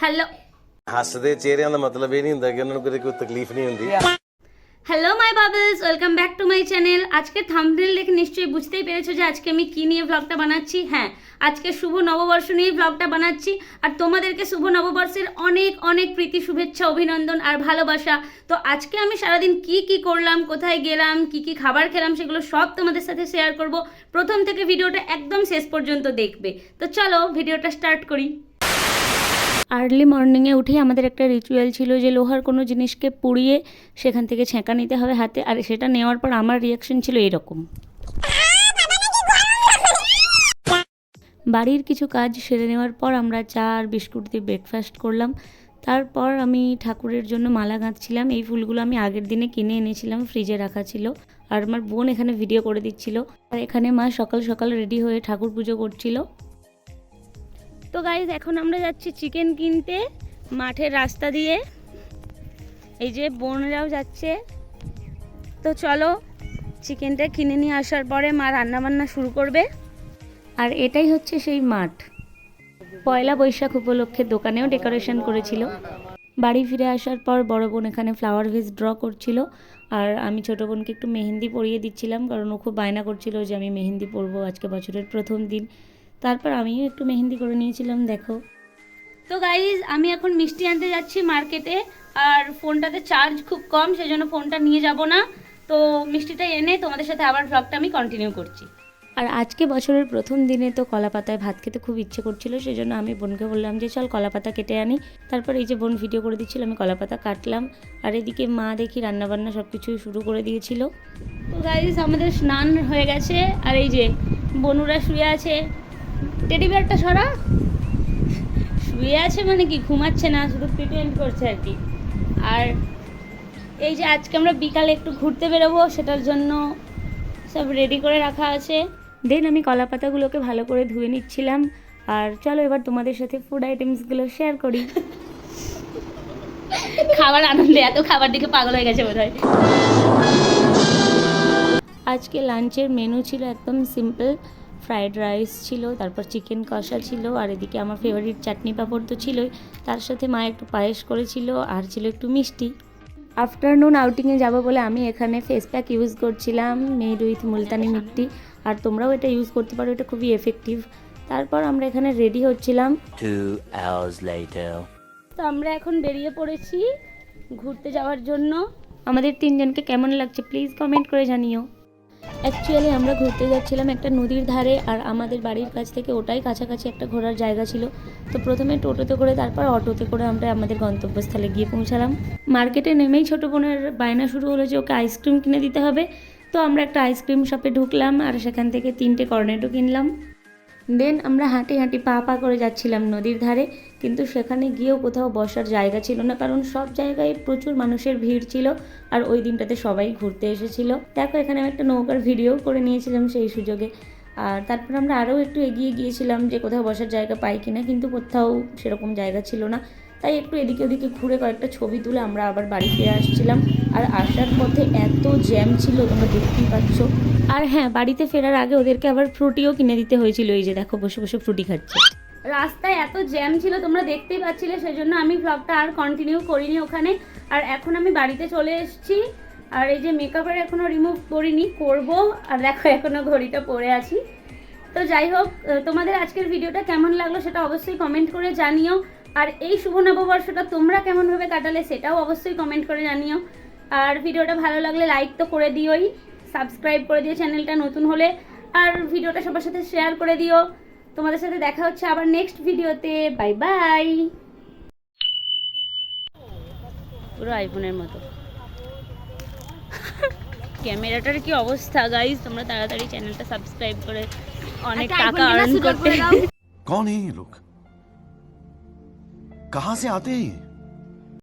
Hello हसदे चेहरिਆਂ ਦਾ ਮਤਲਬ ਇਹ ਨਹੀਂ ਹੁੰਦਾ ਕਿ ਉਹਨਾਂ ਨੂੰ ਕੋਈ ਤਕਲੀਫ नहीं ਹੁੰਦੀ। Hello my bubbles, welcome back to my channel. আজকে থাম্বনেল দেখে নিশ্চয়ই বুঝতেই পেরেছো যে আজকে আমি কী নিয়ে ব্লগটা বানাচ্ছি। হ্যাঁ, আজকে শুভ নববর্ষ নিয়ে ব্লগটা বানাচ্ছি আর তোমাদেরকে শুভ নববর্ষের অনেক অনেক প্রীতি, শুভেচ্ছা, অভিনন্দন আর ভালোবাসা। তো আজকে আমি সারাদিন কি করলাম, কোথায় গেলাম, কি খাবার খেলাম, সেগুলো সব তোমাদের সাথে শেয়ার করব। প্রথম থেকে ভিডিওটা একদম শেষ পর্যন্ত দেখবে। তো চলো ভিডিওটা স্টার্ট করি। আর্লি মর্নিংয়ে উঠেই আমাদের একটা রিচুয়াল ছিল যে লোহার কোনো জিনিসকে পুড়িয়ে সেখান থেকে ছেঁকা নিতে হবে হাতে, আর সেটা নেওয়ার পর আমার রিয়াকশন ছিল এরকম। বাড়ির কিছু কাজ সেরে নেওয়ার পর আমরা চা আর বিস্কুট দিয়ে ব্রেকফাস্ট করলাম। তারপর আমি ঠাকুরের জন্য মালা গাঁথছিলাম। এই ফুলগুলো আমি আগের দিনে কিনে এনেছিলাম, ফ্রিজে রাখা ছিল। আর আমার বোন এখানে ভিডিও করে দিচ্ছিল, আর এখানে মা সকাল সকাল রেডি হয়ে ঠাকুর পুজো করছিল। তো গাইজ, এখন আমরা যাচ্ছি চিকেন কিনতে মাঠের রাস্তা দিয়ে। এই যে বোনরাও যাচ্ছে। তো চলো, চিকেনটা কিনে নিয়ে আসার পরে মা রান্নাবান্না শুরু করবে। আর এটাই হচ্ছে সেই মাঠ। পয়লা বৈশাখ উপলক্ষে দোকানেও ডেকোরেশন করেছিল। বাড়ি ফিরে আসার পর বড় বোন এখানে ফ্লাওয়ার ভেজ ড্র করছিল, আর আমি ছোটো বোনকে একটু মেহেন্দি পরিয়ে দিচ্ছিলাম, কারণ ও খুব বায়না করছিল যে আমি মেহেন্দি পরবো আজকে বছরের প্রথম দিন। তারপর আমিও একটু মেহেন্দি করে নিয়েছিলাম, দেখো। তো গাইজ, আমি এখন মিষ্টি আনতে যাচ্ছি মার্কেটে, আর ফোনটাতে চার্জ খুব কম, সেজন্য ফোনটা নিয়ে যাব না। তো মিষ্টিটা এনে তোমাদের সাথে আবার ব্লগটা আমি কন্টিনিউ করছি। আর আজকে বছরের প্রথম দিনে তো কলা পাতায় ভাত খেতে খুব ইচ্ছে করছিল, সেজন্য আমি বোনকে বললাম যে চল কলা পাতা কেটে আনি। তারপর এই যে বোন ভিডিও করে দিচ্ছিল, আমি কলা পাতা কাটলাম। আর এদিকে মা দেখি রান্নাবান্না সব কিছুই শুরু করে দিয়েছিল। তো গাইজ, আমাদের স্নান হয়ে গেছে, আর এই যে বনুরা শুয়ে আছে। টেডি বিয়ারটা সরা, শুয়ে আছে মানে কি ঘুমাচ্ছে না, শুধু প্রিটেন্ড করছে আর কি। আর এই যে আজকে আমরা বিকালে একটু ঘুরতে বেরোবো, সেটার জন্য সব রেডি করে রাখা আছে। দেন আমি কলা পাতাগুলোকে ভালো করে ধুয়ে নিচ্ছিলাম। আর চলো এবার তোমাদের সাথে ফুড আইটেমসগুলো শেয়ার করি। খাবার আনন্দে এত খাবার দিকে পাগল হয়ে গেছে বোধহয়। আজকে লাঞ্চের মেনু ছিল একদম সিম্পল। ফ্রায়েড রাইস ছিল, তারপর চিকেন কষা ছিল, আর এদিকে আমার ফেভারিট চাটনি পাঁপড় তো ছিলই, তার সাথে মা একটু পায়েস করেছিল, আর ছিল একটু মিষ্টি। আফটারনুন আউটিংয়ে যাব বলে আমি এখানে ফেস প্যাক ইউজ করছিলাম, মেড উইথ মুলতানি মিট্টি। আর তোমরাও এটা ইউজ করতে পারো, এটা খুবই এফেক্টিভ। তারপর আমরা এখানে রেডি হচ্ছিলাম। 2 hours later. তো আমরা এখন বেরিয়ে পড়েছি ঘুরতে যাওয়ার জন্য। আমাদের তিনজনকে কেমন লাগছে প্লিজ কমেন্ট করে জানিও। অ্যাকচুয়ালি আমরা ঘুরতে যাচ্ছিলাম একটা নদীর ধারে, আর আমাদের বাড়ির কাছ থেকে ওটাই কাছাকাছি একটা ঘোরার জায়গা ছিল। তো প্রথমে টোটোতে করে, তারপর অটোতে করে আমরা আমাদের গন্তব্যস্থলে গিয়ে পৌঁছালাম। মার্কেটে নেমেই ছোটো বোনের বায়না শুরু হলো যে ওকে আইসক্রিম কিনে দিতে হবে। তো আমরা একটা আইসক্রিম শপে ঢুকলাম, আর সেখান থেকে 3টে কর্নেটো কিনলাম। দেন আমরা হাঁটি পা করে যাচ্ছিলাম নদীর ধারে, কিন্তু সেখানে গিয়েও কোথাও বসার জায়গা ছিল না, কারণ সব জায়গায় প্রচুর মানুষের ভিড় ছিল, আর ওই দিনটাতে সবাই ঘুরতে এসেছিল। দেখো, এখানে আমি একটা নৌকার ভিডিও করে নিয়েছিলাম সেই সুযোগে। আর তারপর আমরা আরও একটু এগিয়ে গিয়েছিলাম যে কোথাও বসার জায়গা পাই কিনা, কিন্তু কোথাও সেরকম জায়গা ছিল না। তাই একটু এদিকে ওদিকে ঘুরে কয়েকটা ছবি তুলে আমরা আবার বাড়ি ফিরে আসছিলাম। আর আসার পথে এত জ্যাম ছিল, তোমরা দেখতেই পাচ্ছ। আর হ্যাঁ, বাড়িতে ফেরার আগে ওদেরকে আবার ফ্রুটিও কিনে দিতে হয়েছিল। এই যে দেখো, বসে বসে ফ্রুটি খাচ্ছে। রাস্তায় এত জ্যাম ছিল, তোমরা দেখতেই পাচ্ছিলে, সেজন্য আমি ব্লগটা আর কন্টিনিউ করিনি ওখানে। আর এখন আমি বাড়িতে চলে এসেছি, আর এই যে মেকআপের এখনও রিমুভ করিনি, করবো। আর দেখো, এখনও ঘড়িটা পরে আছি। তো যাই হোক, তোমাদের আজকের ভিডিওটা কেমন লাগলো সেটা অবশ্যই কমেন্ট করে জানিও। আর এই শুভ নববর্ষটা তোমরা কেমনভাবে কাটালে সেটাও অবশ্যই কমেন্ট করে জানিও। আর ভিডিওটা ভালো লাগলে লাইক তো করে দিওই, সাবস্ক্রাইব করে দিও চ্যানেলটা নতুন হলে, আর ভিডিওটা সবার সাথে শেয়ার করে দিও। তোমাদের সাথে দেখা হচ্ছে আবার নেক্সট ভিডিওতে। Bye bye. পুরো আইফোনের মতো ক্যামেরাটার কি অবস্থা গাইস, তোমরা তাড়াতাড়ি চ্যানেলটা সাবস্ক্রাইব করে অনেক টাকা আর্ন করতে। कौन है ये लोग? कहां से आते हैं?